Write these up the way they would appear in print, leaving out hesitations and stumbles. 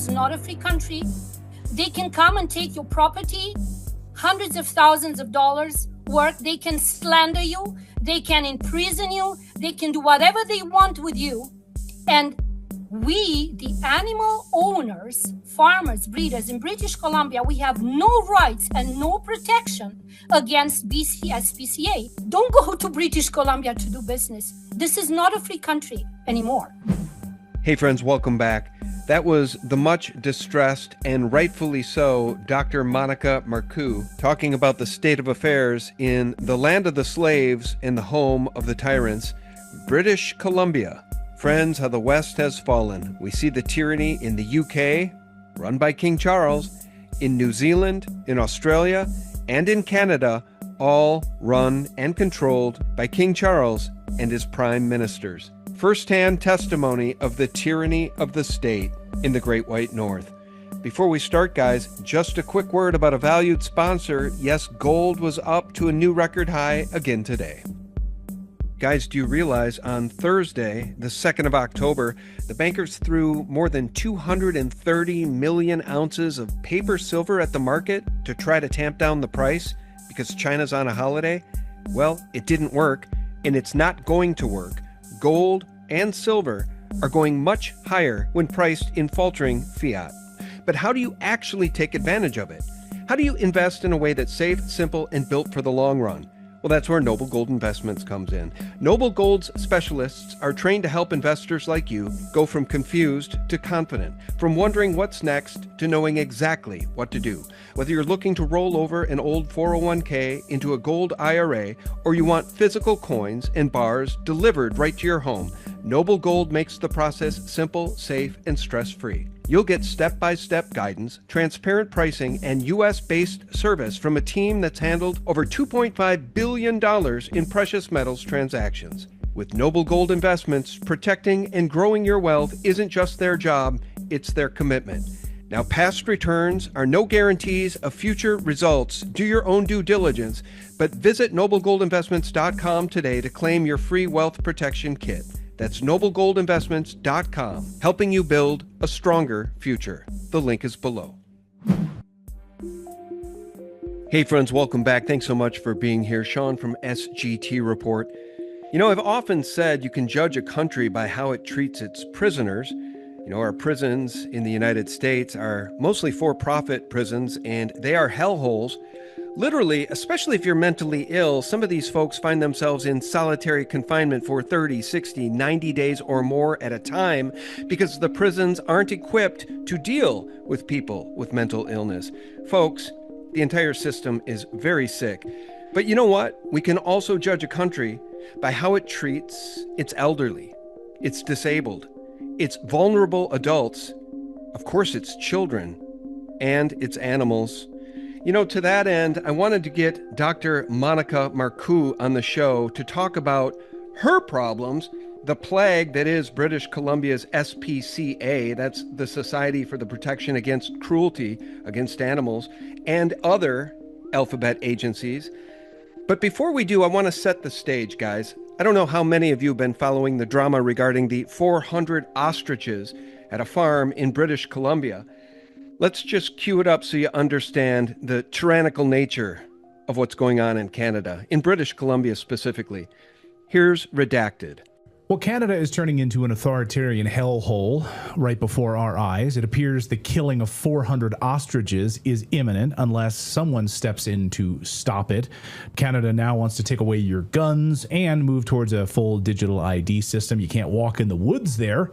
is not a free country. They can come and take your property, hundreds of thousands of dollars worth. They can slander you. They can imprison you. They can do whatever they want with you. And we, the animal owners, farmers, breeders in British Columbia, we have no rights and no protection against BC SPCA. Don't go to British Columbia to do business. This is not a free country anymore. Hey friends, welcome back. That was the much distressed and rightfully so Dr. Monica Marcu talking about the state of affairs in the land of the slaves and the home of the tyrants, British Columbia. Friends, how the West has fallen. We see the tyranny in the UK, run by King Charles, in New Zealand, in Australia, and in Canada, all run and controlled by King Charles and his prime ministers. First-hand testimony of the tyranny of the state in the Great White North. Before we start, guys, just a quick word about a valued sponsor. Yes, gold was up to a new record high again today. Guys, do you realize on Thursday, the 2nd of October, the bankers threw more than 230 million ounces of paper silver at the market to try to tamp down the price because China's on a holiday? Well, it didn't work, and it's not going to work. Gold and silver are going much higher when priced in faltering fiat. But how do you actually take advantage of it? How do you invest in a way that's safe, simple, and built for the long run? Well, that's where Noble Gold Investments comes in. Noble Gold's specialists are trained to help investors like you go from confused to confident, from wondering what's next to knowing exactly what to do. Whether you're looking to roll over an old 401k into a gold IRA, or you want physical coins and bars delivered right to your home, Noble Gold makes the process simple, safe, and stress-free. You'll get step-by-step guidance, transparent pricing, and U.S.-based service from a team that's handled over $2.5 billion in precious metals transactions. With Noble Gold Investments, protecting and growing your wealth isn't just their job, it's their commitment. Now, past returns are no guarantees of future results. Do your own due diligence, but visit noblegoldinvestments.com today to claim your free wealth protection kit. That's noblegoldinvestments.com, helping you build a stronger future. The link is below. Hey friends, welcome back. Thanks so much for being here. Sean from SGT Report. You know, I've often said you can judge a country by how it treats its prisoners. You know, our prisons in the United States are mostly for-profit prisons, and they are hellholes. Literally, especially if you're mentally ill, some of these folks find themselves in solitary confinement for 30, 60, 90 days or more at a time because the prisons aren't equipped to deal with people with mental illness. Folks, the entire system is very sick. But you know what? We can also judge a country by how it treats its elderly, its disabled, its vulnerable adults, of course, its children, and its animals. You know, to that end, I wanted to get Dr. Monica Marcu on the show to talk about her problems, the plague that is British Columbia's SPCA, that's the Society for the Protection Against Cruelty Against Animals, and other alphabet agencies. But before we do, I want to set the stage, guys. I don't know how many of you have been following the drama regarding the 400 ostriches at a farm in British Columbia. Let's just cue it up so you understand the tyrannical nature of what's going on in Canada, in British Columbia specifically. Here's redacted. Well, Canada is turning into an authoritarian hellhole right before our eyes. It appears the killing of 400 ostriches is imminent unless someone steps in to stop it. Canada now wants to take away your guns and move towards a full digital ID system. You can't walk in the woods there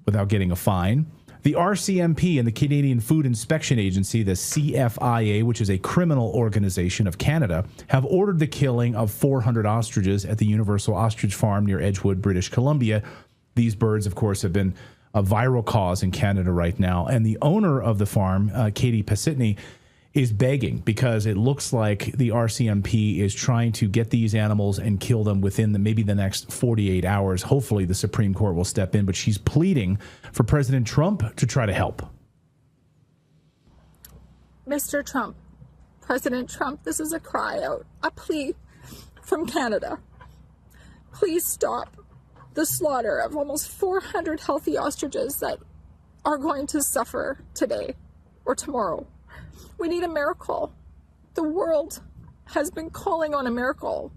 without getting a fine. The RCMP and the Canadian Food Inspection Agency, the CFIA, which is a criminal organization of Canada, have ordered the killing of 400 ostriches at the Universal Ostrich Farm near Edgewood, British Columbia. These birds, of course, have been a viral cause in Canada right now. And the owner of the farm, Katie Pasitny, is begging because it looks like the RCMP is trying to get these animals and kill them within maybe the next 48 hours. Hopefully the Supreme Court will step in, but she's pleading for President Trump to try to help. Mr. Trump, President Trump, this is a cry out, a plea from Canada. Please stop the slaughter of almost 400 healthy ostriches that are going to suffer today or tomorrow. We need a miracle. The world has been calling on a miracle.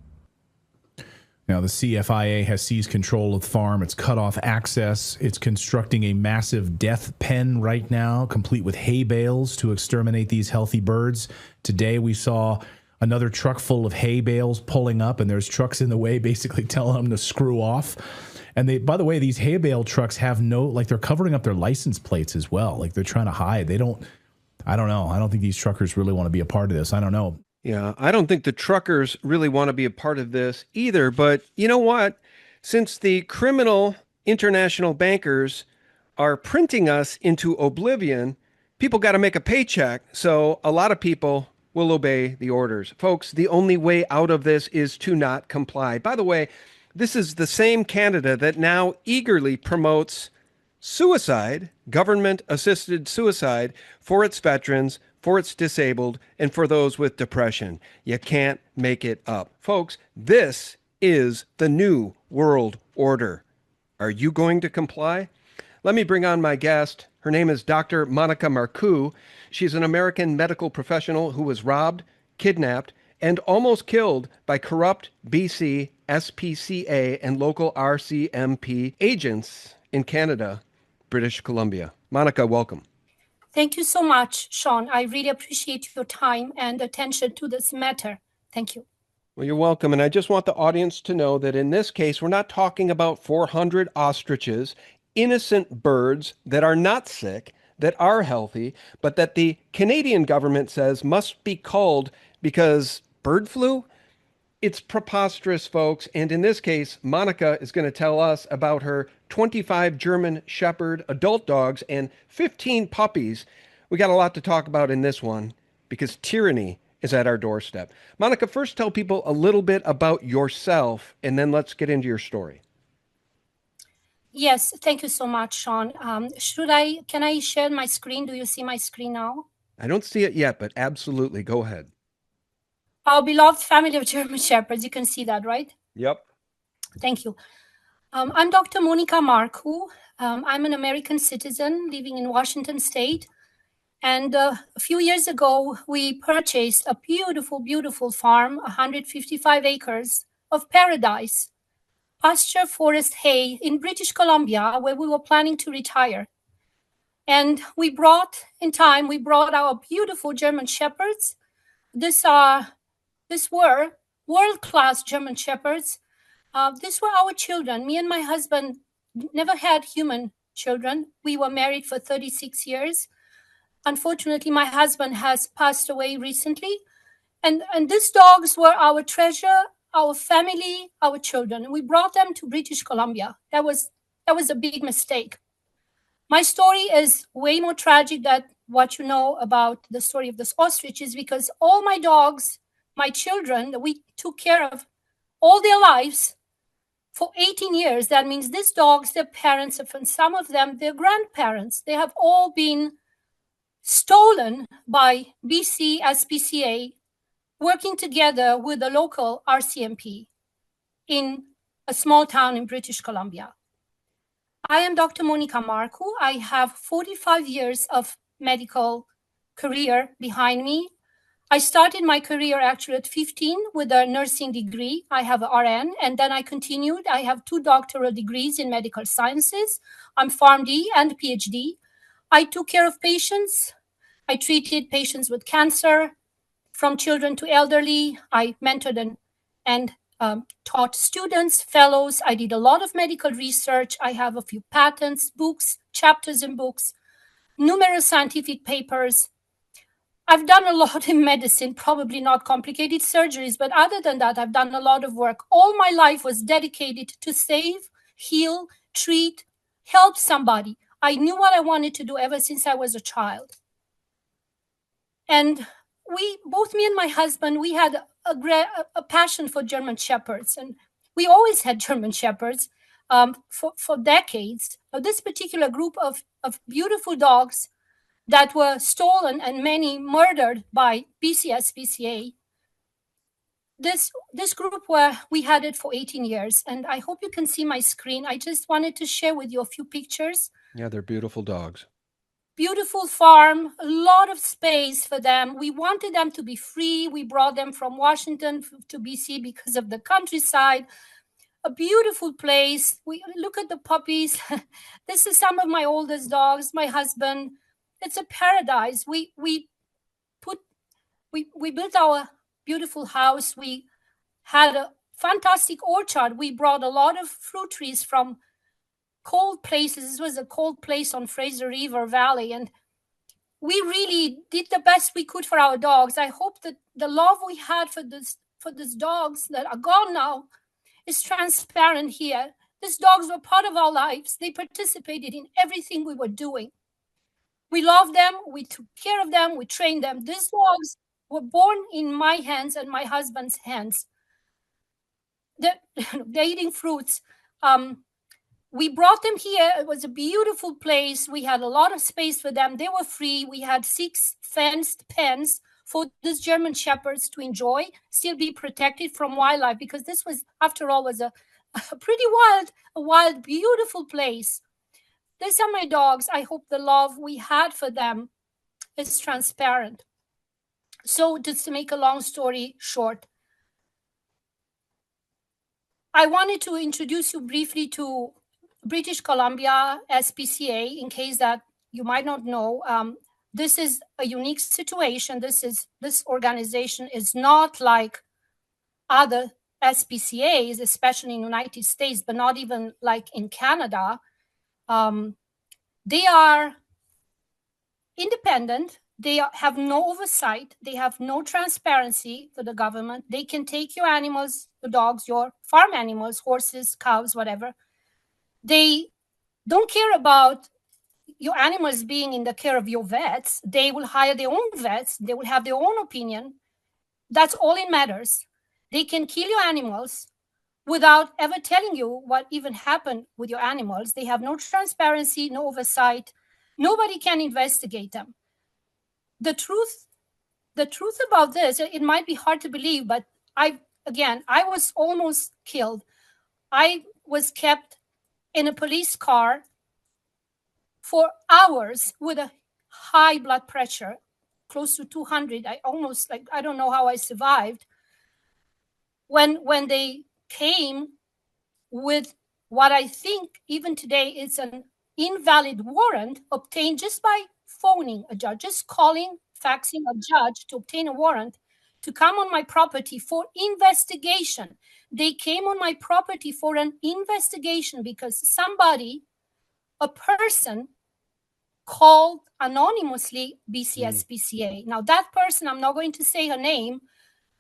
Now, the CFIA has seized control of the farm. It's cut off access. It's constructing a massive death pen right now, complete with hay bales to exterminate these healthy birds. Today, we saw another truck full of hay bales pulling up, and there's trucks in the way basically telling them to screw off. And they, by the way, these hay bale trucks have no, like, they're covering up their license plates as well. Like, they're trying to hide. I don't know. I don't think these truckers really want to be a part of this. I don't know. Yeah, I don't think the truckers really want to be a part of this either. But you know what? Since the criminal international bankers are printing us into oblivion, people got to make a paycheck. So a lot of people will obey the orders. Folks, the only way out of this is to not comply. By the way, this is the same Canada that now eagerly promotes suicide, government-assisted suicide, for its veterans, for its disabled, and for those with depression. You can't make it up. Folks, this is the new world order. Are you going to comply? Let me bring on my guest. Her name is Dr. Monica Marcu. She's an American medical professional who was robbed, kidnapped, and almost killed by corrupt BC SPCA and local RCMP agents in Canada, British Columbia. Monica, welcome. Thank you so much, Sean. I really appreciate your time and attention to this matter. Thank you. Well, you're welcome. And I just want the audience to know that in this case, we're not talking about 400 ostriches, innocent birds that are not sick, that are healthy, but that the Canadian government says must be culled because bird flu? It's preposterous, folks. And in this case, Monica is going to tell us about her 25 German Shepherd adult dogs and 15 puppies. We got a lot to talk about in this one because tyranny is at our doorstep. Monica, first tell people a little bit about yourself, and then let's get into your story. Yes, thank you so much, Sean. Can I share my screen? Do you see my screen now? I don't see it yet, but absolutely. Go ahead. Our beloved family of German Shepherds. You can see that, right? Yep. Thank you. I'm Dr. Monica Marcu. I'm an American citizen living in Washington State. And a few years ago, we purchased a beautiful, beautiful farm, 155 acres of paradise, pasture forest hay in British Columbia, where we were planning to retire. And we brought our beautiful German Shepherds. These were world-class German Shepherds. These were our children. Me and my husband never had human children. We were married for 36 years. Unfortunately, my husband has passed away recently. And these dogs were our treasure, our family, our children. We brought them to British Columbia. That was a big mistake. My story is way more tragic than what you know about the story of this ostriches, because all my dogs, my children that we took care of all their lives for 18 years. That means these dogs, their parents, and some of them, their grandparents, they have all been stolen by BC SPCA, working together with the local RCMP in a small town in British Columbia. I am Dr. Monica Marcu. I have 45 years of medical career behind me. I started my career actually at 15 with a nursing degree. I have an RN, and then I continued. I have 2 doctoral degrees in medical sciences. I'm PharmD and PhD. I took care of patients. I treated patients with cancer, from children to elderly. I mentored and taught students, fellows. I did a lot of medical research. I have a few patents, books, chapters in books, numerous scientific papers. I've done a lot in medicine, probably not complicated surgeries, but other than that, I've done a lot of work. All my life was dedicated to save, heal, treat, help somebody. I knew what I wanted to do ever since I was a child. And both me and my husband, we had a passion for German Shepherds. And we always had German Shepherds for decades. This particular group of beautiful dogs that were stolen and many murdered by BC SPCA. This group we had it for 18 years. And I hope you can see my screen. I just wanted to share with you a few pictures. Yeah, they're beautiful dogs. Beautiful farm, a lot of space for them. We wanted them to be free. We brought them from Washington to BC because of the countryside. A beautiful place. We look at the puppies. This is some of my oldest dogs, my husband. It's a paradise. We built our beautiful house. We had a fantastic orchard. We brought a lot of fruit trees from cold places. This was a cold place on Fraser River Valley, and we really did the best we could for our dogs. I hope that the love we had for these dogs that are gone now is transparent here. These dogs were part of our lives. They participated in everything we were doing. We loved them. We took care of them. We trained them. These dogs were born in my hands and my husband's hands. They're eating fruits. We brought them here. It was a beautiful place. We had a lot of space for them. They were free. We had 6 fenced pens for these German shepherds to enjoy, still be protected from wildlife, because this was, after all, was a pretty wild, beautiful place. These are my dogs. I hope the love we had for them is transparent. So just to make a long story short, I wanted to introduce you briefly to British Columbia SPCA, in case that you might not know. This is a unique situation. This organization is not like other SPCAs, especially in the United States, but not even like in Canada. They are independent. They have no oversight. They have no transparency for the government. They can take your animals, the dogs, your farm animals, horses, cows, whatever. They don't care about your animals being in the care of your vets. They will hire their own vets. They will have their own opinion. That's all it matters. They can kill your animals without ever telling you what even happened with your animals. They have no transparency, no oversight. Nobody can investigate them. The truth about this, it might be hard to believe, but I was almost killed. I was kept in a police car for hours with a high blood pressure, close to 200. I don't know how I survived. When they came with what I think even today is an invalid warrant obtained just by phoning a judge, just calling, faxing a judge to obtain a warrant to come on my property for investigation. They came on my property for an investigation because somebody, a person, called anonymously BC SPCA. Now, that person, I'm not going to say her name,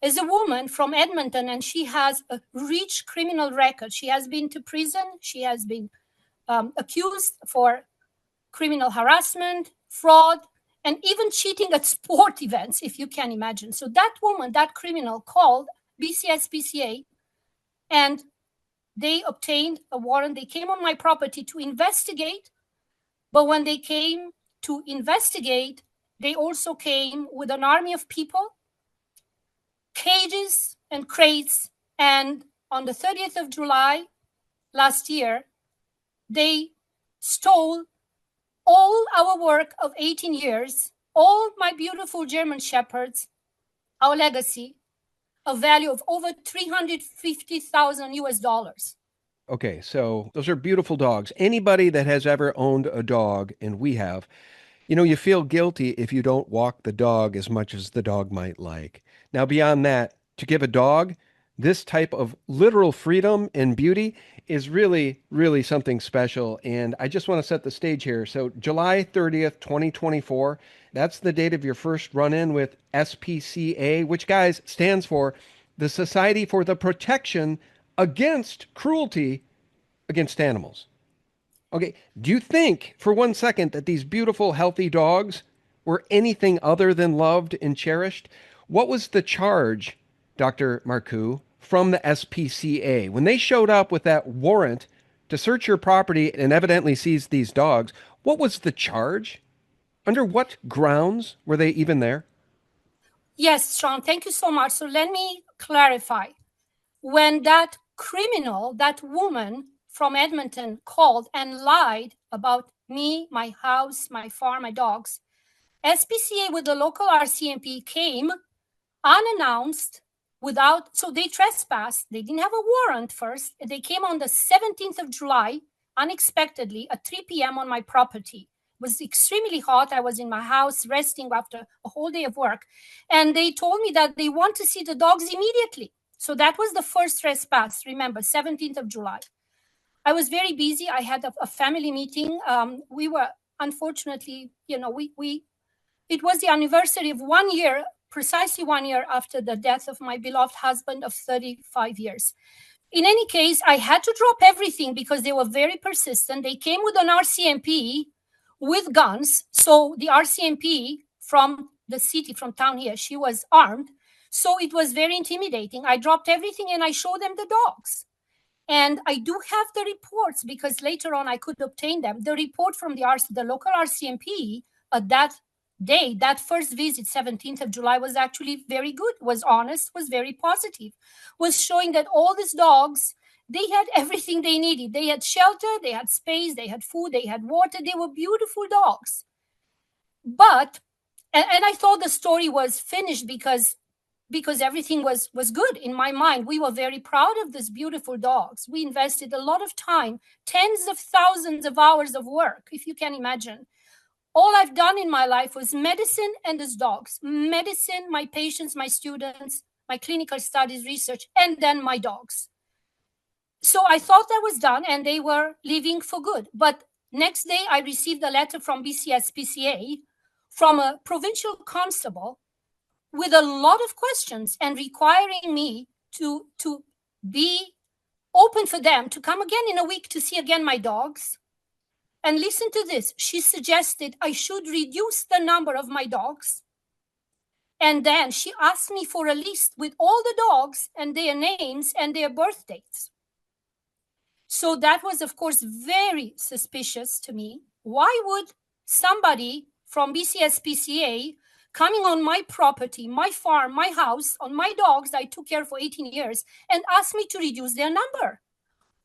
is a woman from Edmonton, and she has a rich criminal record. She has been to prison. She has been accused for criminal harassment, fraud, and even cheating at sport events, if you can imagine. So that woman, that criminal, called BC SPCA, and they obtained a warrant. They came on my property to investigate. But when they came to investigate, they also came with an army of people, cages and crates. And on the 30th of July last year, they stole all our work of 18 years, all my beautiful German shepherds, our legacy, a value of over $350,000 US. Okay, so those are beautiful dogs. Anybody that has ever owned a dog, and we have, you feel guilty if you don't walk the dog as much as the dog might like. Now, beyond that, to give a dog this type of literal freedom and beauty is really, really something special. And I just want to set the stage here. So July 30th, 2024, that's the date of your first run-in with SPCA, which, guys, stands for the Society for the Protection Against Cruelty Against Animals. Okay, do you think for one second that these beautiful, healthy dogs were anything other than loved and cherished? What was the charge, Dr. Marcu, from the SPCA? When they showed up with that warrant to search your property and evidently seize these dogs, what was the charge? Under what grounds were they even there? Yes, Sean, thank you so much. So let me clarify. When that criminal, that woman from Edmonton, called and lied about me, my house, my farm, my dogs. SPCA with the local RCMP came unannounced so they trespassed. They didn't have a warrant first. They came on the 17th of July, unexpectedly at 3 p.m. on my property. It was extremely hot. I was in my house resting after a whole day of work. And they told me that they want to see the dogs immediately. So that was the first trespass, remember, 17th of July. I was very busy. I had a family meeting. We were, unfortunately, it was the anniversary of 1 year, precisely 1 year after the death of my beloved husband of 35 years. In any case, I had to drop everything because they were very persistent. They came with an RCMP with guns. So the RCMP from the city, from town here, she was armed. So it was very intimidating. I dropped everything and I showed them the dogs. And I do have the reports because later on I could obtain them. The report from the local RCMP at that day, that first visit, 17th of July, was actually very good, was honest, was very positive, was showing that all these dogs, they had everything they needed. They had shelter, they had space, they had food, they had water. They were beautiful dogs. But, and I thought the story was finished because everything was good in my mind. We were very proud of these beautiful dogs. We invested a lot of time, tens of thousands of hours of work, if you can imagine. All I've done in my life was medicine and these dogs. Medicine, my patients, my students, my clinical studies, research, and then my dogs. So I thought that was done and they were leaving for good. But next day I received a letter from BC SPCA from a provincial constable with a lot of questions and requiring me to be open for them to come again in a week to see again my dogs. And listen to this. She suggested I should reduce the number of my dogs. And then she asked me for a list with all the dogs and their names and their birth dates. So that was, of course, very suspicious to me. Why would somebody from BC SPCA coming on my property, my farm, my house, on my dogs that I took care of for 18 years and ask me to reduce their number?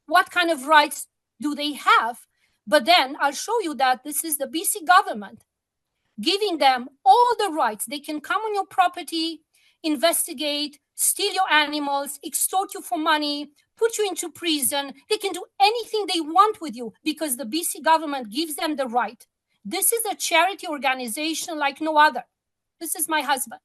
What kind of rights do they have? But then I'll show you that this is the BC government giving them all the rights. They can come on your property, investigate, steal your animals, extort you for money, put you into prison. They can do anything they want with you because the BC government gives them the right. This is a charity organization like no other. This is my husband.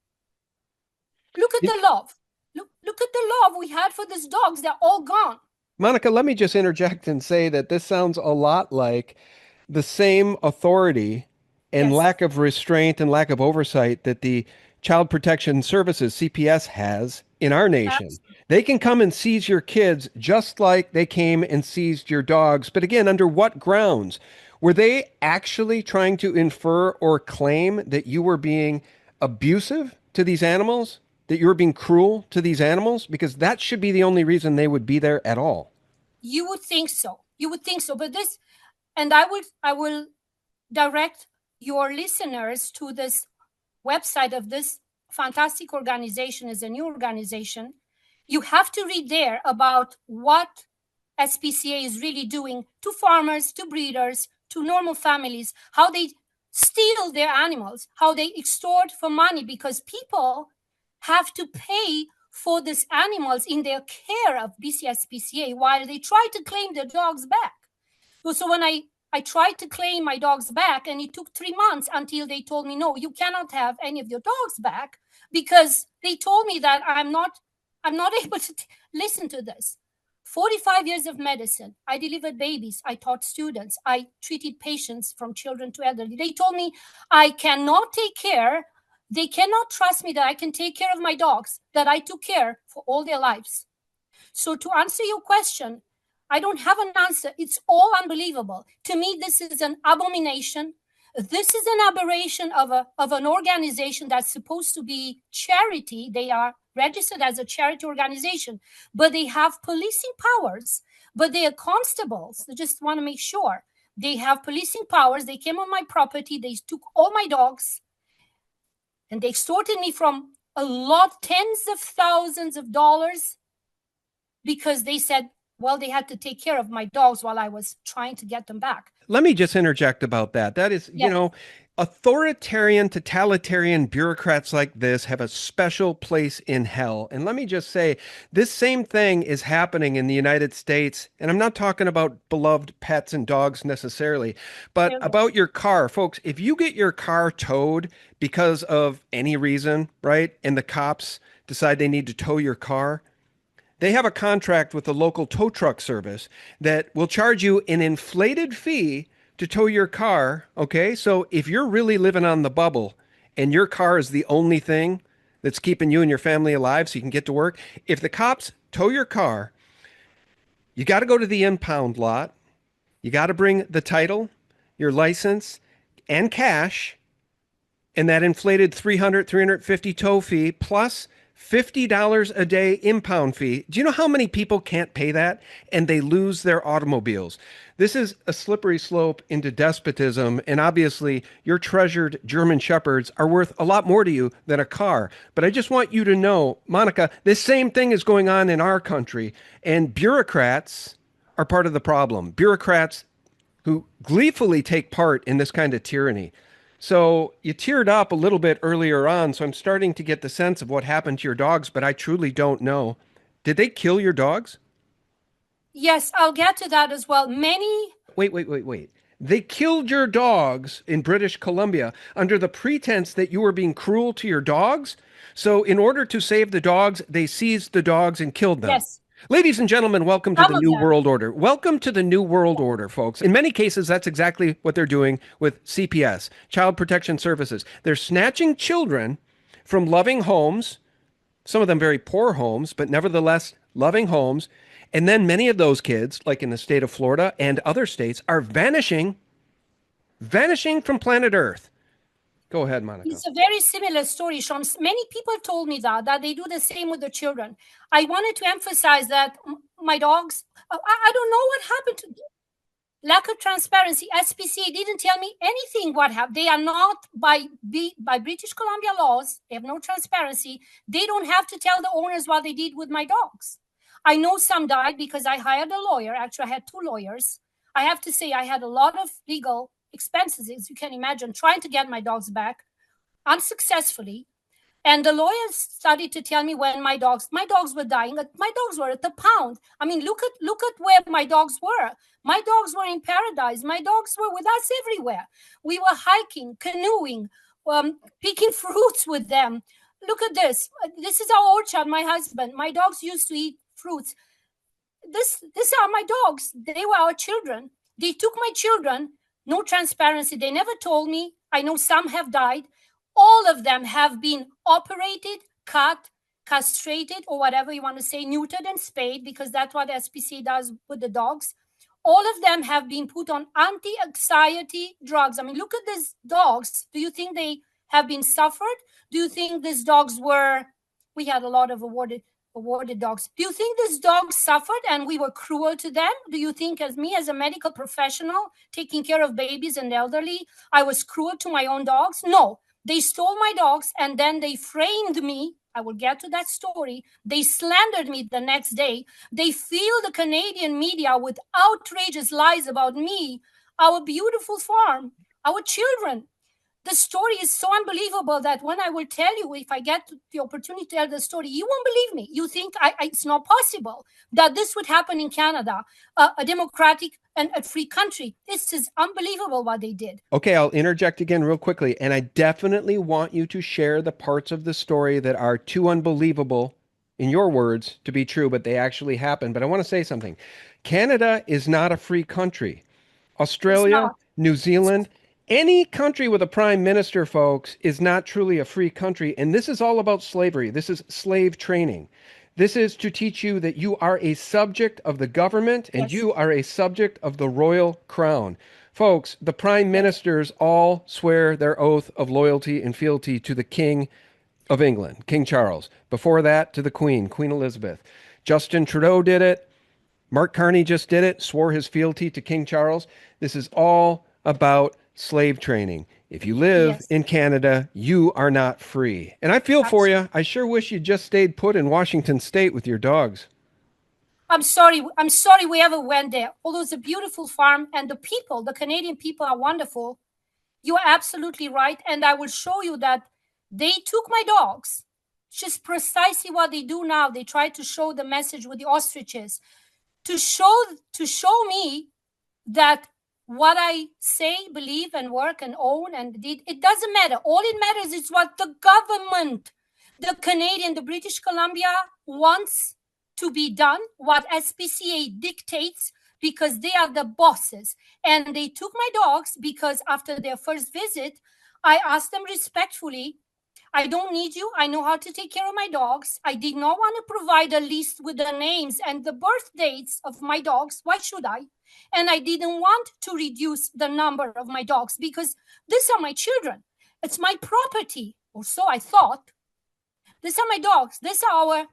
Look at the love. Look at the love we had for these dogs. They're all gone. Monica, let me just interject and say that this sounds a lot like the same authority and Yes. lack of restraint and lack of oversight that the Child Protection Services, CPS, has in our nation. Absolutely. They can come and seize your kids just like they came and seized your dogs. But again, under what grounds? Were they actually trying to infer or claim that you were being abusive to these animals? That you were being cruel to these animals? Because that should be the only reason they would be there at all. You would think so. You would think so. But this, and I will direct your listeners to this website of this fantastic organization. Is a new organization. You have to read there about what SPCA is really doing to farmers, to breeders, to normal families, how they steal their animals, how they extort for money because people have to pay for these animals in their care of BC SPCA while they try to claim their dogs back. So when I tried to claim my dogs back, and it took 3 months until they told me, no, you cannot have any of your dogs back because they told me that I'm not able to listen to this. 45 years of medicine. I delivered babies. I taught students. I treated patients from children to elderly. They told me I cannot take care. They cannot trust me that I can take care of my dogs that I took care for all their lives. So to answer your question, I don't have an answer. It's all unbelievable. To me, this is an abomination. This is an aberration of an organization that's supposed to be charity. They are registered as a charity organization, but they have policing powers. But they are constables. I just want to make sure. They have policing powers. They came on my property. They took all my dogs. And they extorted me from a lot, tens of thousands of dollars, because they said, Well, they had to take care of my dogs while I was trying to get them back. Let me just interject about that. That is, Yes. you know, authoritarian, totalitarian bureaucrats like this have a special place in hell. And let me just say, this same thing is happening in the United States. And I'm not talking about beloved pets and dogs necessarily, but about your car. Folks, if you get your car towed because of any reason, right, and the cops decide they need to tow your car, they have a contract with the local tow truck service that will charge you an inflated fee to tow your car. Okay. So if you're really living on the bubble and your car is the only thing that's keeping you and your family alive so you can get to work, if the cops tow your car, you got to go to the impound lot. You got to bring the title, your license, and cash, and that inflated $350 tow fee plus $50 a day impound fee. Do you know how many people can't pay that and they lose their automobiles? This is a slippery slope into despotism, and obviously your treasured German Shepherds are worth a lot more to you than a car. But I just want you to know, Monica, this same thing is going on in our country, and bureaucrats are part of the problem. Bureaucrats who gleefully take part in this kind of tyranny. So you teared up a little bit earlier on, so I'm starting to get the sense of what happened to your dogs, but I truly don't know. Did they kill your dogs? Yes, I'll get to that as well. Wait. They killed your dogs in British Columbia under the pretense that you were being cruel to your dogs. So in order to save the dogs, they seized the dogs and killed them. Yes. Ladies and gentlemen, welcome to the New World Order. Welcome to the New World Order, folks. In many cases, that's exactly what they're doing with CPS, Child Protection Services. They're snatching children from loving homes, some of them very poor homes, but nevertheless loving homes. And then many of those kids, like in the state of Florida and other states, are vanishing from planet Earth. Go ahead, Monica. It's a very similar story, Sean. Many people told me that they do the same with the children. I wanted to emphasize that my dogs, I don't know what happened to them. Lack of transparency. SPCA didn't tell me anything what happened. They are not, by British Columbia laws, they have no transparency. They don't have to tell the owners what they did with my dogs. I know some died because I hired a lawyer. Actually, I had 2 lawyers. I have to say I had a lot of legal expenses, as you can imagine, trying to get my dogs back unsuccessfully. And the lawyers started to tell me when my dogs were dying. My dogs were at the pound. I mean, look at where my dogs were. My dogs were in paradise. My dogs were with us everywhere. We were hiking, canoeing, picking fruits with them. Look at this. This is our orchard, my husband. My dogs used to eat fruits. These are my dogs. They were our children. They took my children. No transparency. They never told me. I know some have died. All of them have been operated, cut, castrated, or whatever you want to say, neutered and spayed, because that's what SPCA does with the dogs. All of them have been put on anti-anxiety drugs. I mean, look at these dogs. Do you think they have been suffered? Do you think these dogs we had a lot of awarded dogs. Do you think these dogs suffered and we were cruel to them? Do you think, as me, as a medical professional, taking care of babies and elderly, I was cruel to my own dogs? No. They stole my dogs and then they framed me. I will get to that story. They slandered me the next day. They filled the Canadian media with outrageous lies about me, our beautiful farm, our children. The story is so unbelievable that when I will tell you, if I get the opportunity to tell the story, you won't believe me. You think it's not possible that this would happen in Canada, a democratic and a free country. This is unbelievable what they did. Okay, I'll interject again real quickly. And I definitely want you to share the parts of the story that are too unbelievable, in your words, to be true, but they actually happened. But I want to say something. Canada is not a free country. Australia, New Zealand, any country with a prime minister, folks, is not truly a free country. And this is all about slavery. This is slave training. This is to teach you that you are a subject of the government and you are a subject of the royal crown. Folks, the prime ministers all swear their oath of loyalty and fealty to the King of England, King Charles. Before that, to the Queen, Queen Elizabeth. Justin Trudeau did it. Mark Carney just did it, swore his fealty to King Charles. This is all about slave training. If you live in Canada, you are not free. And I feel for you. I sure wish you just stayed put in Washington State with your dogs. I'm sorry we ever went there. Although it's a beautiful farm and the people, the Canadian people are wonderful. You are absolutely right. And I will show you that they took my dogs. Just precisely what they do now. They try to show the message with the ostriches to show me that what I say, believe, and work and own and did, it doesn't matter. All it matters is what the government, the Canadian, the British Columbia wants to be done, what SPCA dictates, because they are the bosses. And they took my dogs because after their first visit, I asked them respectfully, I don't need you. I know how to take care of my dogs. I did not want to provide a list with the names and the birth dates of my dogs. Why should I? And I didn't want to reduce the number of my dogs because these are my children. It's my property, or so I thought. These are my dogs. These are our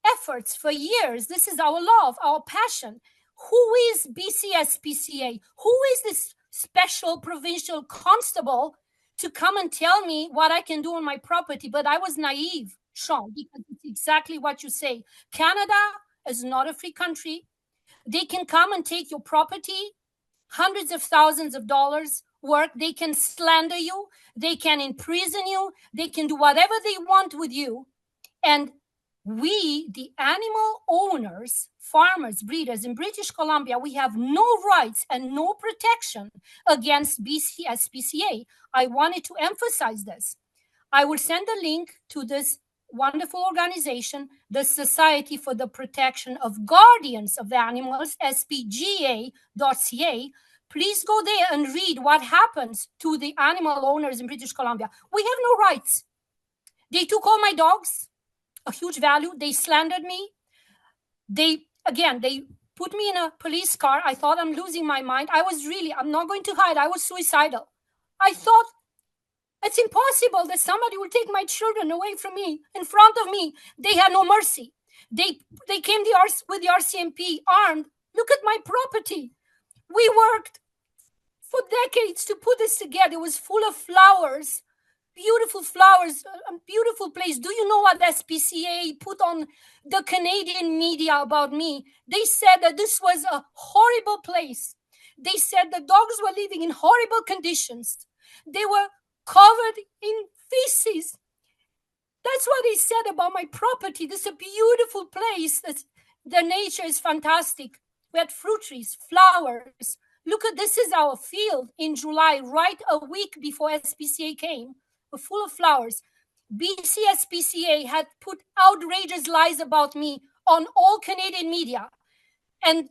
efforts for years. This is our love, our passion. Who is BC SPCA? Who is this special provincial constable to come and tell me what I can do on my property? But I was naive, Sean, because it's exactly what you say. Canada is not a free country. They can come and take your property, hundreds of thousands of dollars work. They can slander you. They can imprison you. They can do whatever they want with you. And we, the animal owners, farmers, breeders in British Columbia, we have no rights and no protection against BC SPCA. I wanted to emphasize this. I will send a link to this wonderful organization, the Society for the Protection of Guardians of Animals, SPGA.ca. Please go there and read what happens to the animal owners in British Columbia. We have no rights. They took all my dogs, a huge value. They slandered me. They put me in a police car. I thought I'm losing my mind. I'm not going to hide. I was suicidal. I thought it's impossible that somebody will take my children away from me in front of me. They had no mercy. They came with the RCMP armed. Look at my property. We worked for decades to put this together. It was full of flowers. Beautiful flowers, a beautiful place. Do you know what SPCA put on the Canadian media about me? They said that this was a horrible place. They said the dogs were living in horrible conditions. They were covered in feces. That's what they said about my property. This is a beautiful place. The nature is fantastic. We had fruit trees, flowers. Look at this is our field in July, right a week before SPCA came. Full of flowers. BC SPCA had put outrageous lies about me on all Canadian media. And,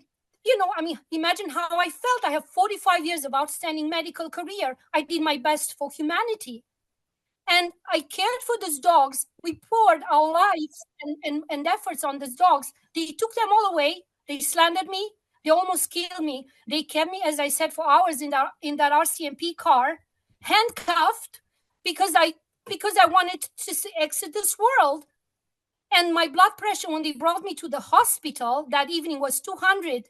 imagine how I felt. I have 45 years of outstanding medical career. I did my best for humanity. And I cared for these dogs. We poured our lives and efforts on these dogs. They took them all away. They slandered me. They almost killed me. They kept me, as I said, for hours in that RCMP car, handcuffed, because I wanted to exit this world. And my blood pressure, when they brought me to the hospital that evening, was 200.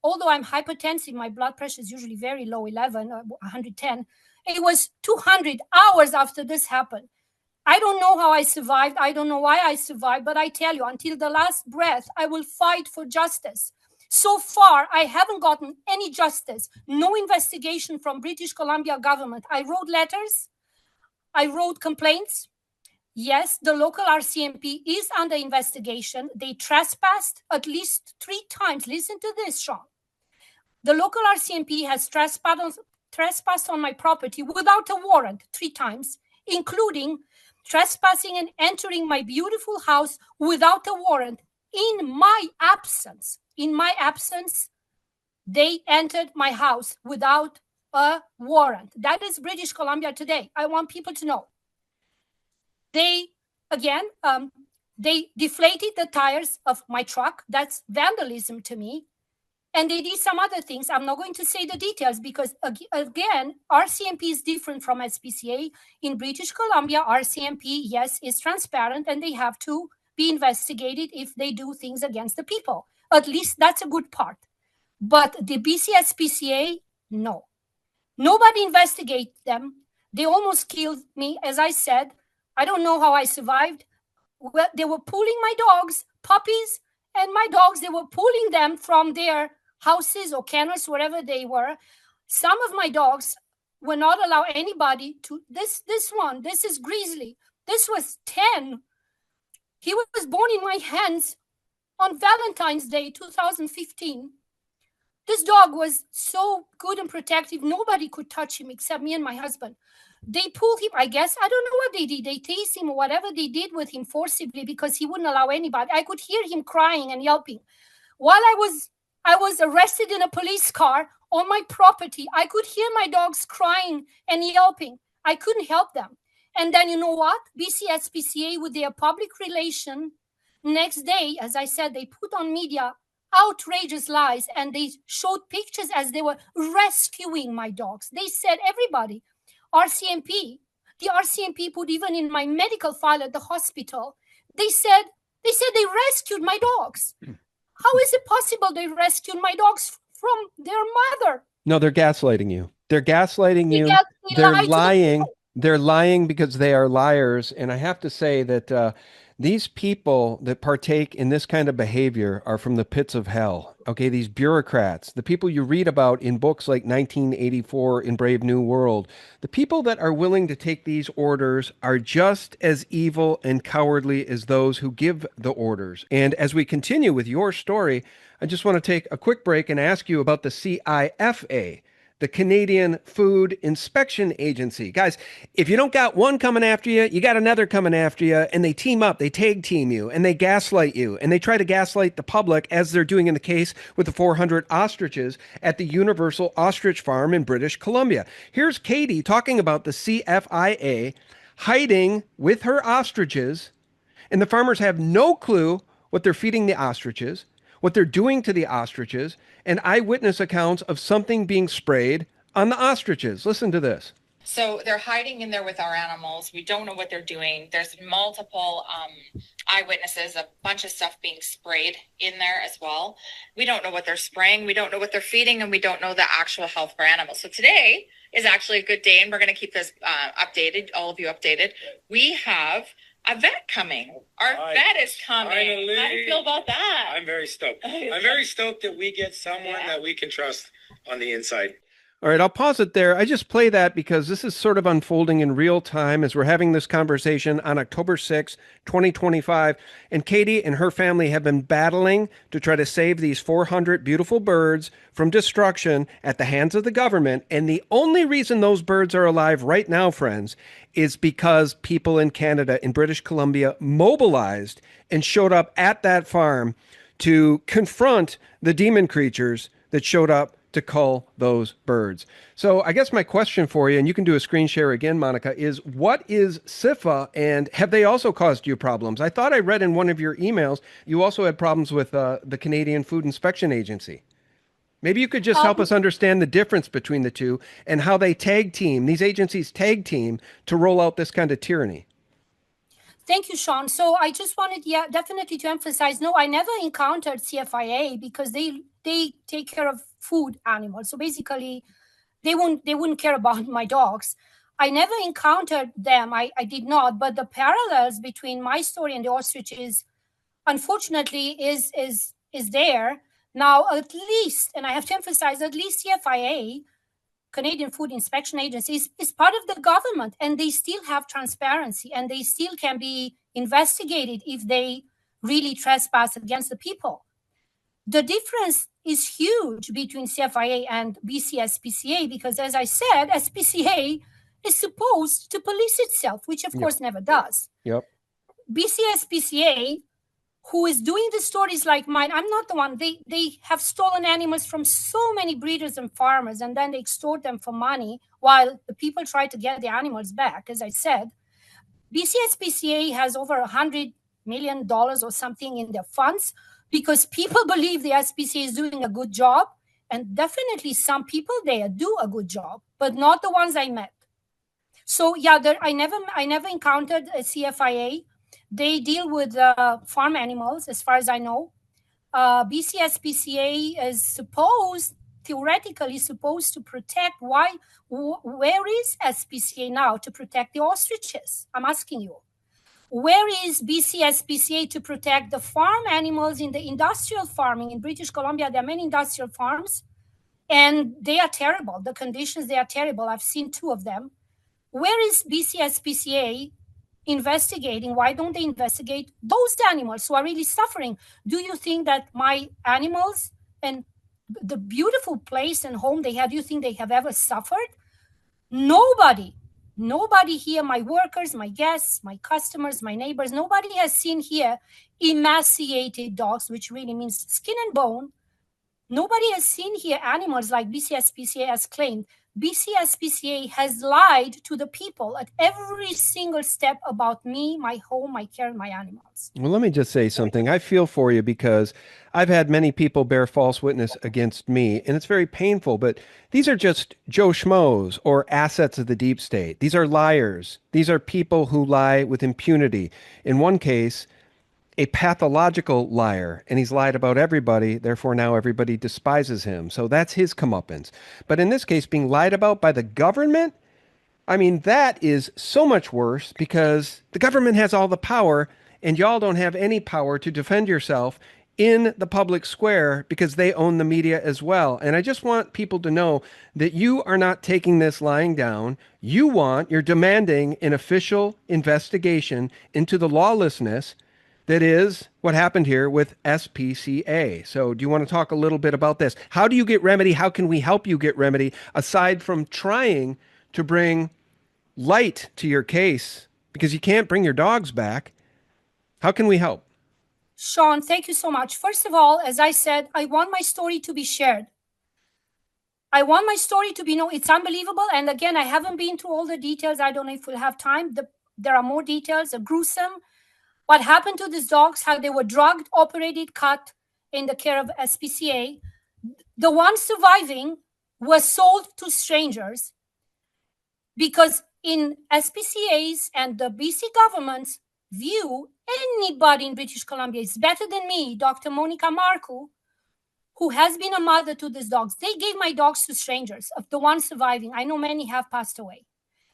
Although I'm hypertensive, my blood pressure is usually very low, 11 or 110. It was 200 hours after this happened. I don't know how I survived. I don't know why I survived, but I tell you, until the last breath, I will fight for justice. So far, I haven't gotten any justice, no investigation from British Columbia government. I wrote letters. I wrote complaints. Yes, the local RCMP is under investigation. They trespassed at least 3 times. Listen to this, Sean. The local RCMP has trespassed on my property without a warrant 3 times, including trespassing and entering my beautiful house without a warrant in my absence. In my absence, they entered my house without a warrant. That is British Columbia today. I want people to know. They deflated the tires of my truck. That's vandalism to me. And they did some other things. I'm not going to say the details because, again, RCMP is different from SPCA. In British Columbia, RCMP, yes, is transparent, and they have to be investigated if they do things against the people. At least that's a good part. But the BC SPCA, no. Nobody investigated them. They almost killed me, as I said. I don't know how I survived. Well, they were pulling my dogs, puppies, And my dogs, they were pulling them from their houses or kennels, wherever they were. Some of my dogs were not allow anybody to, this one, this is Grizzly. This was 10. He was born in my hands on Valentine's Day, 2015. This dog was so good and protective. Nobody could touch him except me and my husband. They pulled him, I guess, I don't know what they did. They tased him or whatever they did with him forcibly because he wouldn't allow anybody. I could hear him crying and yelping. While I was arrested in a police car on my property, I could hear my dogs crying and yelping. I couldn't help them. And then you know what? BC SPCA, with their public relation, next day, as I said, they put on media outrageous lies, and they showed pictures as they were rescuing my dogs. They said, everybody, RCMP, the RCMP put even in my medical file at the hospital, they said they rescued my dogs. How is it possible they rescued my dogs from their mother? No, they're gaslighting you. They're gaslighting you. They're lying. They're lying because they are liars. And I have to say that these people that partake in this kind of behavior are from the pits of hell. Okay, these bureaucrats, the people you read about in books like 1984 in Brave New World, the people that are willing to take these orders are just as evil and cowardly as those who give the orders. And as we continue with your story, I just want to take a quick break and ask you about the CIFA, the Canadian Food Inspection Agency. Guys, if you don't got one coming after you, you got another coming after you, and they team up, they tag team you, and they gaslight you, and they try to gaslight the public, as they're doing in the case with the 400 ostriches at the Universal Ostrich Farm in British Columbia. Here's Katie talking about the CFIA hiding with her ostriches, and the farmers have no clue what they're feeding the ostriches, what they're doing to the ostriches, and eyewitness accounts of something being sprayed on the ostriches. Listen to this. So they're hiding in there with our animals. We don't know what they're doing. There's multiple eyewitnesses, a bunch of stuff being sprayed in there as well. We don't know what they're spraying. We don't know what they're feeding, and we don't know the actual health of our animals. So today is actually a good day, and we're going to keep this updated, all of you updated. We have a vet coming. Our vet is coming. Finally. How do you feel about that? I'm very stoked. I'm very stoked that we get someone that we can trust on the inside. All right, I'll pause it there. I just play that because this is sort of unfolding in real time as we're having this conversation on October 6, 2025. And Katie and her family have been battling to try to save these 400 beautiful birds from destruction at the hands of the government. And the only reason those birds are alive right now, friends, is because people in Canada, in British Columbia, mobilized and showed up at that farm to confront the demon creatures that showed up to cull those birds. So I guess my question for you, and you can do a screen share again, Monica, is what is CIFA, and have they also caused you problems? I thought I read in one of your emails you also had problems with the Canadian Food Inspection Agency. Maybe you could just help us understand the difference between the two and how they tag team, these agencies tag team to roll out this kind of tyranny. Thank you, Sean. So I just wanted, definitely to emphasize, no, I never encountered CFIA because they take care of food animals. So basically, they wouldn't care about my dogs. I never encountered them. I did not. But the parallels between my story and the ostriches, unfortunately, is there. Now, at least, and I have to emphasize, at least CFIA, Canadian Food Inspection Agency, is part of the government, and they still have transparency, and they still can be investigated if they really trespass against the people. The difference is huge between CFIA and BC SPCA because, as I said, SPCA is supposed to police itself, which of course never does. Yep. BC SPCA, who is doing the stories like mine, I'm not the one. They have stolen animals from so many breeders and farmers, and then they extort them for money while the people try to get the animals back. As I said, BC SPCA has over $100 million or something in their funds because people believe the SPCA is doing a good job, and definitely some people there do a good job, but not the ones I met. So I never encountered a CFIA. They deal with farm animals, as far as I know. BC SPCA is theoretically supposed to protect. Where is SPCA now to protect the ostriches? I'm asking you. Where is BC SPCA to protect the farm animals in the industrial farming? In British Columbia, there are many industrial farms, and they are terrible. The conditions, they are terrible. I've seen 2 of them. Where is BC SPCA investigating? Why don't they investigate those animals who are really suffering? Do you think that my animals and the beautiful place and home they have, do you think they have ever suffered? Nobody here, my workers, my guests, my customers, my neighbors, nobody has seen here emaciated dogs, which really means skin and bone. Nobody has seen here animals like BC SPCA has claimed. BC SPCA has lied to the people at every single step about me, my home, my care, and my animals. Well, let me just say something. I feel for you because I've had many people bear false witness against me, and it's very painful, but these are just Joe Schmoes or assets of the deep state. These are liars. These are people who lie with impunity. In one case, a pathological liar, and he's lied about everybody, therefore now everybody despises him. So that's his comeuppance. But in this case, being lied about by the government, I mean, that is so much worse because the government has all the power and y'all don't have any power to defend yourself in the public square because they own the media as well. And I just want people to know that you are not taking this lying down. You're demanding an official investigation into the lawlessness that is what happened here with SPCA. So do you want to talk a little bit about this? How do you get remedy? How can we help you get remedy aside from trying to bring light to your case because you can't bring your dogs back? How can we help? Sean, thank you so much. First of all, as I said, I want my story to be shared. I want my story to be known. It's unbelievable. And again, I haven't been through all the details. I don't know if we'll have time. There are more details, gruesome. What happened to these dogs, how they were drugged, operated, cut in the care of SPCA. The ones surviving were sold to strangers because in SPCA's and the BC government's view, anybody in British Columbia is better than me, Dr. Monica Marcu, who has been a mother to these dogs. They gave my dogs to strangers, of the ones surviving. I know many have passed away.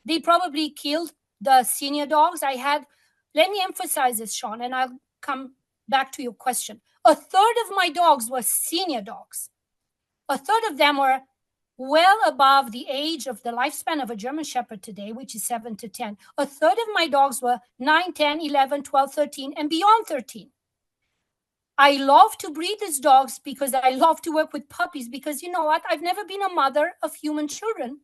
They probably killed the senior dogs. Let me emphasize this, Sean, and I'll come back to your question. A third of my dogs were senior dogs. A third of them were well above the age of the lifespan of a German Shepherd today, which is 7 to 10. A third of my dogs were 9, 10, 11, 12, 13, and beyond 13. I love to breed these dogs because I love to work with puppies because you know what? I've never been a mother of human children.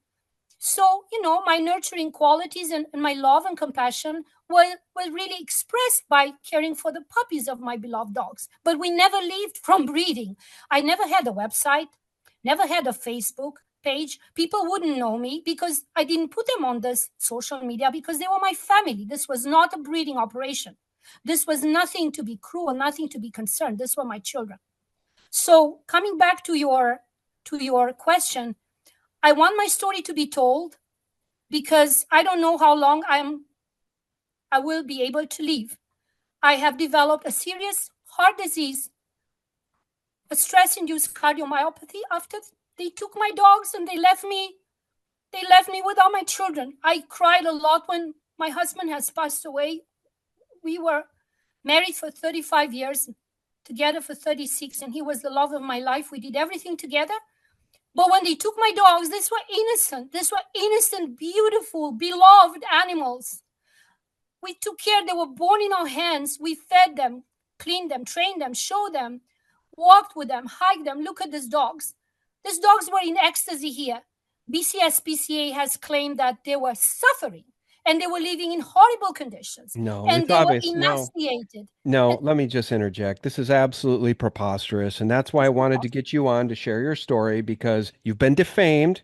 So, my nurturing qualities and my love and compassion were really expressed by caring for the puppies of my beloved dogs. But we never lived from breeding. I never had a website, never had a Facebook page. People wouldn't know me because I didn't put them on this social media because they were my family. This was not a breeding operation. This was nothing to be cruel, nothing to be concerned. This were my children. So coming back to your question, I want my story to be told because I don't know how long I will be able to live. I have developed a serious heart disease, a stress-induced cardiomyopathy after they took my dogs and they left me without my children. I cried a lot when my husband has passed away. We were married for 35 years, together for 36, and he was the love of my life. We did everything together. But when they took my dogs, these were innocent, beautiful, beloved animals. We took care. They were born in our hands. We fed them, cleaned them, trained them, showed them, walked with them, hiked them. Look at these dogs. These dogs were in ecstasy here. BC SPCA has claimed that they were suffering and they were living in horrible conditions. No, and it's they obvious. were emaciated. No, let me just interject. This is absolutely preposterous. And that's why I wanted to get you on to share your story because you've been defamed.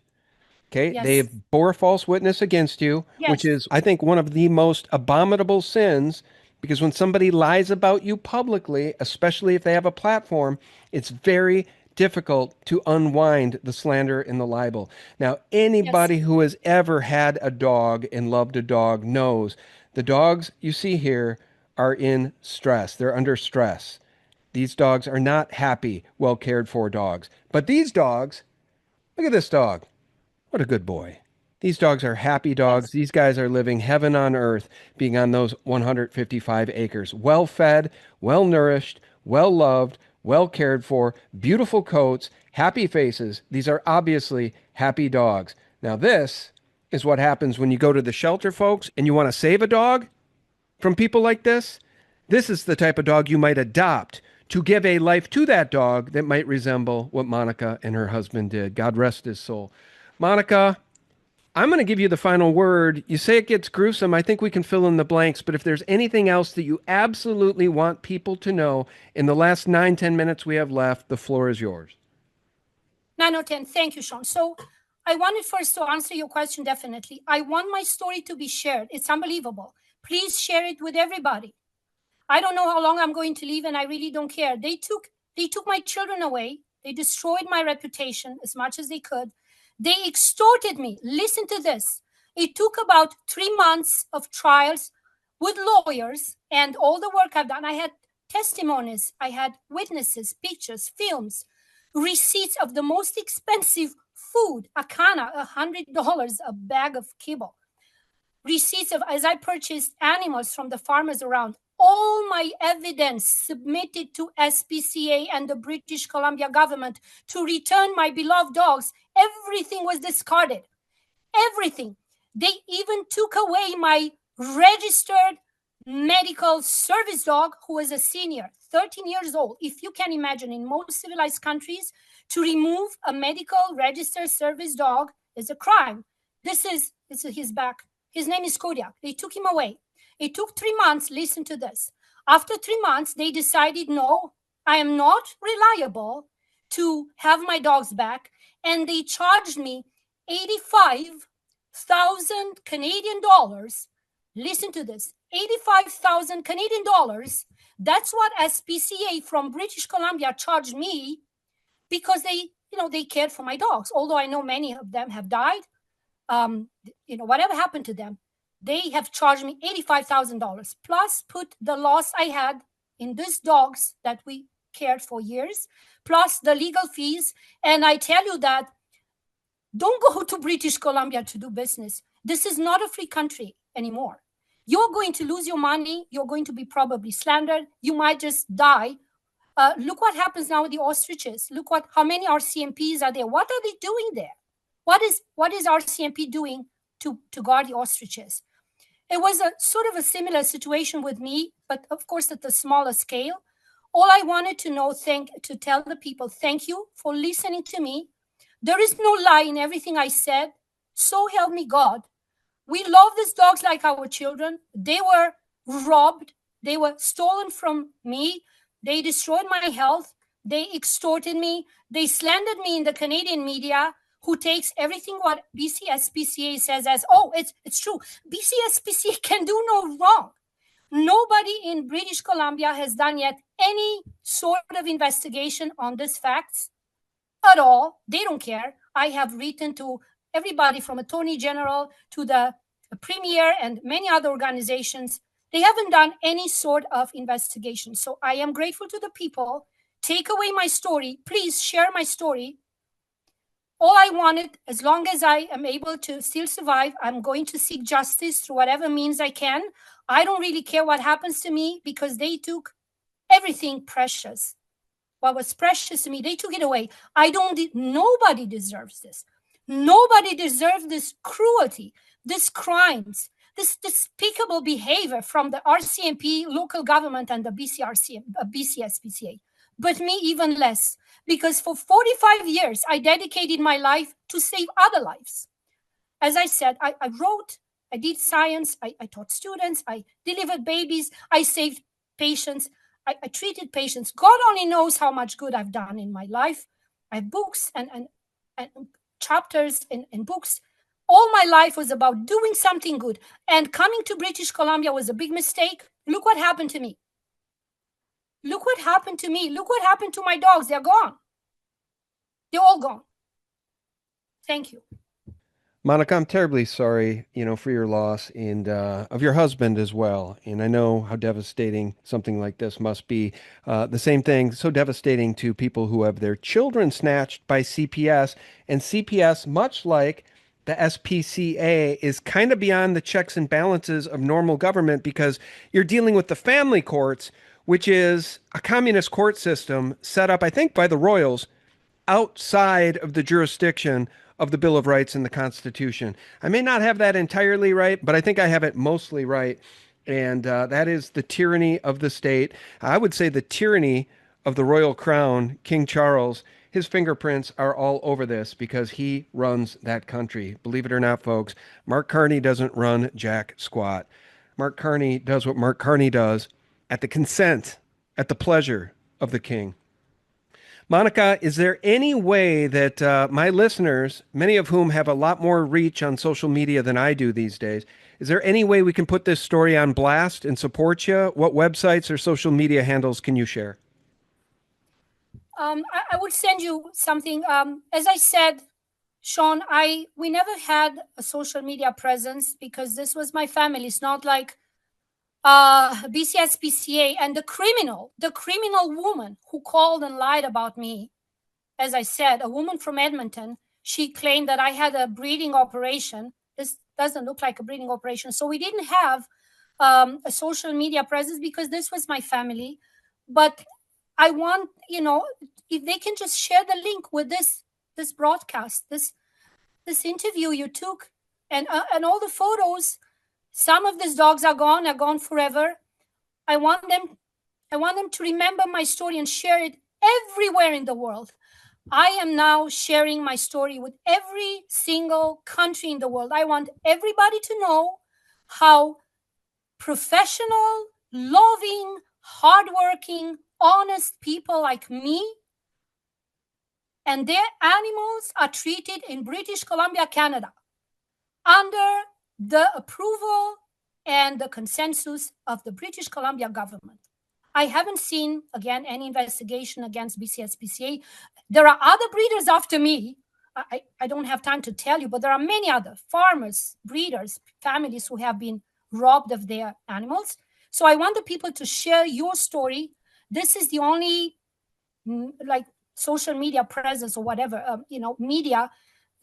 Okay. Yes. They've bore false witness against you, Yes. which is, I think, one of the most abominable sins because when somebody lies about you publicly, especially if they have a platform, it's very difficult to unwind the slander and the libel. Now, anybody who has ever had a dog and loved a dog knows the dogs you see here are in stress. They're under stress. These dogs are not happy, well cared for dogs. But these dogs, look at this dog. What a good boy. These dogs are happy dogs. These guys are living heaven on earth, being on those 155 acres. Well fed, well nourished, well loved, well cared for, beautiful coats, happy faces. These are obviously happy dogs. Now, this is what happens when you go to the shelter, folks, and you want to save a dog from people like this. This is the type of dog you might adopt to give a life to that dog that might resemble what Monica and her husband did. God rest his soul. Monica, I'm going to give you the final word. You say it gets gruesome. I think we can fill in the blanks, but if there's anything else that you absolutely want people to know in the last 9-10 minutes we have left, the floor is yours. 9 or 10. Thank you, Sean. So I wanted first to answer your question, definitely. I want my story to be shared. It's unbelievable. Please share it with everybody. I don't know how long I'm going to live, and I really don't care. They took my children away. They destroyed my reputation as much as they could. They extorted me. Listen to this. It took about 3 months of trials with lawyers and all the work I've done. I had testimonies. I had witnesses, pictures, films, receipts of the most expensive food, akana, $100 a bag of kibble. Receipts of as I purchased animals from the farmers around. All my evidence submitted to SPCA and the British Columbia government to return my beloved dogs. Everything was discarded. Everything. They even took away my registered medical service dog, who was a senior, 13 years old. If you can imagine, in most civilized countries, to remove a medical registered service dog is a crime. This is his back. His name is Kodiak. They took him away. It took 3 months. Listen to this. After 3 months, they decided, no, I am not reliable to have my dogs back. And they charged me 85,000 Canadian dollars. Listen to this, 85,000 Canadian dollars. That's what SPCA from British Columbia charged me because they cared for my dogs. Although I know many of them have died, whatever happened to them, they have charged me $85,000 plus put the loss I had in these dogs that we cared for years, plus the legal fees. And I tell you that don't go to British Columbia to do business. This is not a free country anymore. You're going to lose your money. You're going to be probably slandered. You might just die. Look what happens now with the ostriches. Look how many RCMPs are there. What are they doing there? What is RCMP doing to guard the ostriches? It was a sort of a similar situation with me, but of course at a smaller scale. All I wanted to tell the people, thank you for listening to me. There is no lie in everything I said. So help me God. We love these dogs like our children. They were robbed. They were stolen from me. They destroyed my health. They extorted me. They slandered me in the Canadian media, who takes everything what BC SPCA says as, oh, it's true. BC SPCA can do no wrong. Nobody in British Columbia has done yet any sort of investigation on these facts at all. They don't care. I have written to everybody from Attorney General to the Premier and many other organizations. They haven't done any sort of investigation. So I am grateful to the people. Take away my story. Please share my story. All I wanted, as long as I am able to still survive, I'm going to seek justice through whatever means I can. I don't really care what happens to me because they took everything precious. What was precious to me, they took it away. Nobody deserves this. Nobody deserves this cruelty, this crimes, this despicable behavior from the RCMP, local government, and the BC SPCA. But me even less, because for 45 years, I dedicated my life to save other lives. As I said, I wrote, I did science, I taught students, I delivered babies, I saved patients, I treated patients. God only knows how much good I've done in my life. I have books and chapters in books. All my life was about doing something good. And coming to British Columbia was a big mistake. Look what happened to me. Look what happened to me. Look what happened to my dogs. They're gone. They're all gone. Thank you. Monica, I'm terribly sorry, for your loss and of your husband as well. And I know how devastating something like this must be. The same thing, so devastating to people who have their children snatched by CPS. And CPS, much like the SPCA, is kind of beyond the checks and balances of normal government because you're dealing with the family courts, which is a communist court system set up, I think, by the royals outside of the jurisdiction of the Bill of Rights and the Constitution. I may not have that entirely right, but I think I have it mostly right. And that is the tyranny of the state. I would say the tyranny of the royal crown, King Charles. His fingerprints are all over this because he runs that country. Believe it or not, folks, Mark Carney doesn't run jack squat. Mark Carney does what Mark Carney does at the consent, at the pleasure of the king. Monica, is there any way that my listeners, many of whom have a lot more reach on social media than I do these days, is there any way we can put this story on blast and support you? What websites or social media handles can you share? I would send you something. As I said, Sean, we never had a social media presence because this was my family. It's not like BC SPCA and the criminal woman who called and lied about me. As I said, a woman from Edmonton, she claimed that I had a breeding operation. This doesn't look like a breeding operation. So we didn't have a social media presence because this was my family. But I want, if they can just share the link with this broadcast, this interview you took, and all the photos. Some of these dogs are gone forever. I want them to remember my story and share it everywhere in the world. I am now sharing my story with every single country in the world. I want everybody to know how professional, loving, hardworking, honest people like me and their animals are treated in British Columbia, Canada, under the approval and the consensus of the British Columbia government. I haven't seen, again, any investigation against BC SPCA. There are other breeders after me. I don't have time to tell you, but there are many other farmers, breeders, families who have been robbed of their animals. So I want the people to share your story. This is the only social media presence or whatever, media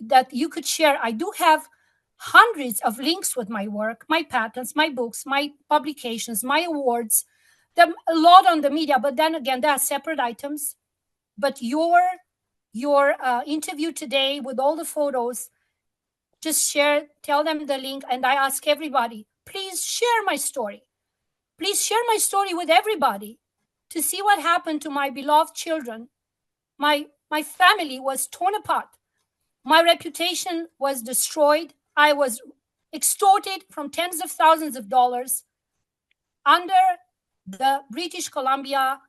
that you could share. I do have hundreds of links with my work, my patents, my books, my publications, my awards. There are a lot on the media, but then again, there are separate items. But your interview today with all the photos, just share, tell them the link, and I ask everybody, please share my story. Please share my story with everybody to see what happened to my beloved children. My family was torn apart. My reputation was destroyed. I was extorted from tens of thousands of dollars under the British Columbia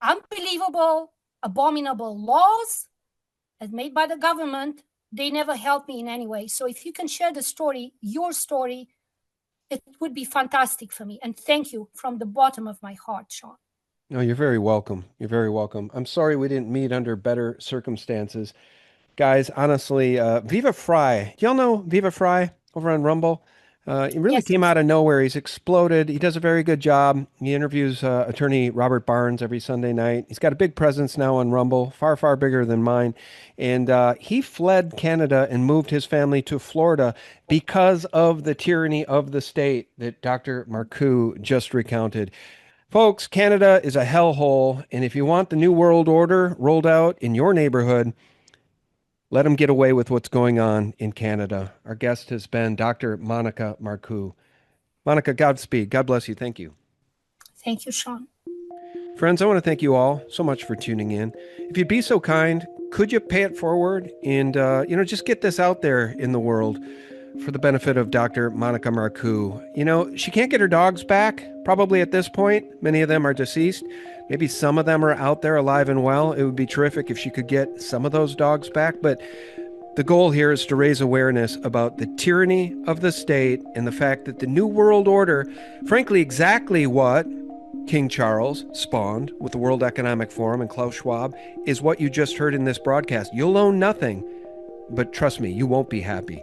unbelievable, abominable laws as made by the government. They never helped me in any way. So if you can share the story, your story, it would be fantastic for me. And thank you from the bottom of my heart, Sean. No, you're very welcome. You're very welcome. I'm sorry we didn't meet under better circumstances. Guys, honestly, Viva Fry. Do y'all know Viva Fry over on Rumble? He really came out of nowhere. He's exploded. He does a very good job. He interviews attorney Robert Barnes every Sunday night. He's got a big presence now on Rumble, far, far bigger than mine. And he fled Canada and moved his family to Florida because of the tyranny of the state that Dr. Marcu just recounted. Folks, Canada is a hellhole. And if you want the New World Order rolled out in your neighborhood, let them get away with what's going on in Canada. Our guest has been Dr. Monica Marcu. Monica, Godspeed. God bless you. Thank you. Thank you, Sean. Friends, I want to thank you all so much for tuning in. If you'd be so kind, could you pay it forward and, just get this out there in the world for the benefit of Dr. Monica Marcu. She can't get her dogs back, probably at this point. Many of them are deceased. Maybe some of them are out there alive and well. It would be terrific if she could get some of those dogs back. But the goal here is to raise awareness about the tyranny of the state and the fact that the New World Order, frankly, exactly what King Charles spawned with the World Economic Forum and Klaus Schwab, is what you just heard in this broadcast. You'll own nothing, but trust me, you won't be happy.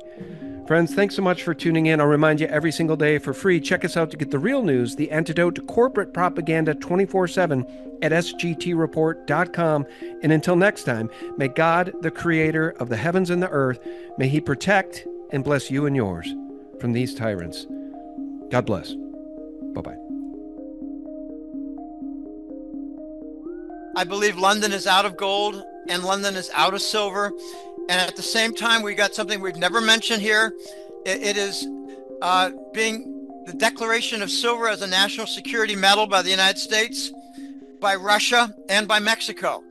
Friends, thanks so much for tuning in. I'll remind you every single day for free. Check us out to get the real news, the antidote to corporate propaganda 24/7 at sgtreport.com. And until next time, may God, the creator of the heavens and the earth, may he protect and bless you and yours from these tyrants. God bless. Bye-bye. I believe London is out of gold and London is out of silver. And at the same time, we got something we've never mentioned here. It is being the declaration of silver as a national security medal by the United States, by Russia, and by Mexico.